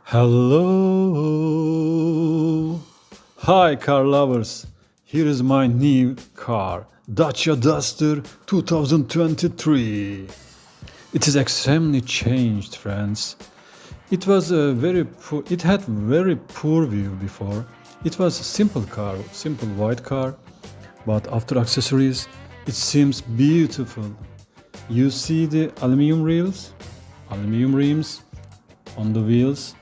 Hello. Hi, car lovers. Here is my new car, Dacia Duster 2023. It is extremely changed, friends. It had very poor view before. It was a simple car, simple white car, but after accessories, it seems beautiful. You see the aluminum rims on the wheels,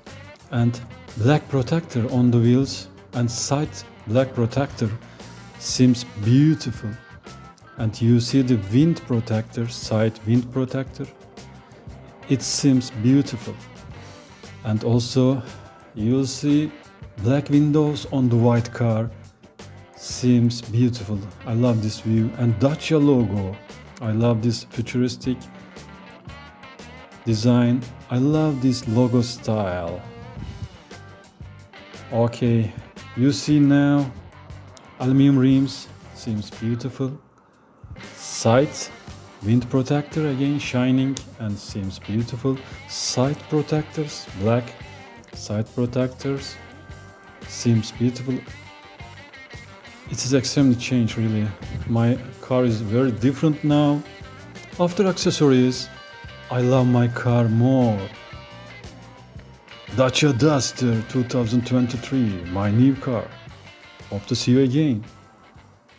and black protector on the wheels, and side black protector seems beautiful. And you see the side wind protector, it seems beautiful. And also you'll see black windows on the white car, seems beautiful. I love this view. And Dacia logo, I love this futuristic design. I love this logo style. Okay, you see now aluminum rims, seems beautiful. Side wind protector again shining and seems beautiful. Side protectors, black side protectors, seems beautiful. It is extremely changed really. My car is very different now. After accessories, I love my car more. Dacia Duster 2023, my new car. Hope to see you again.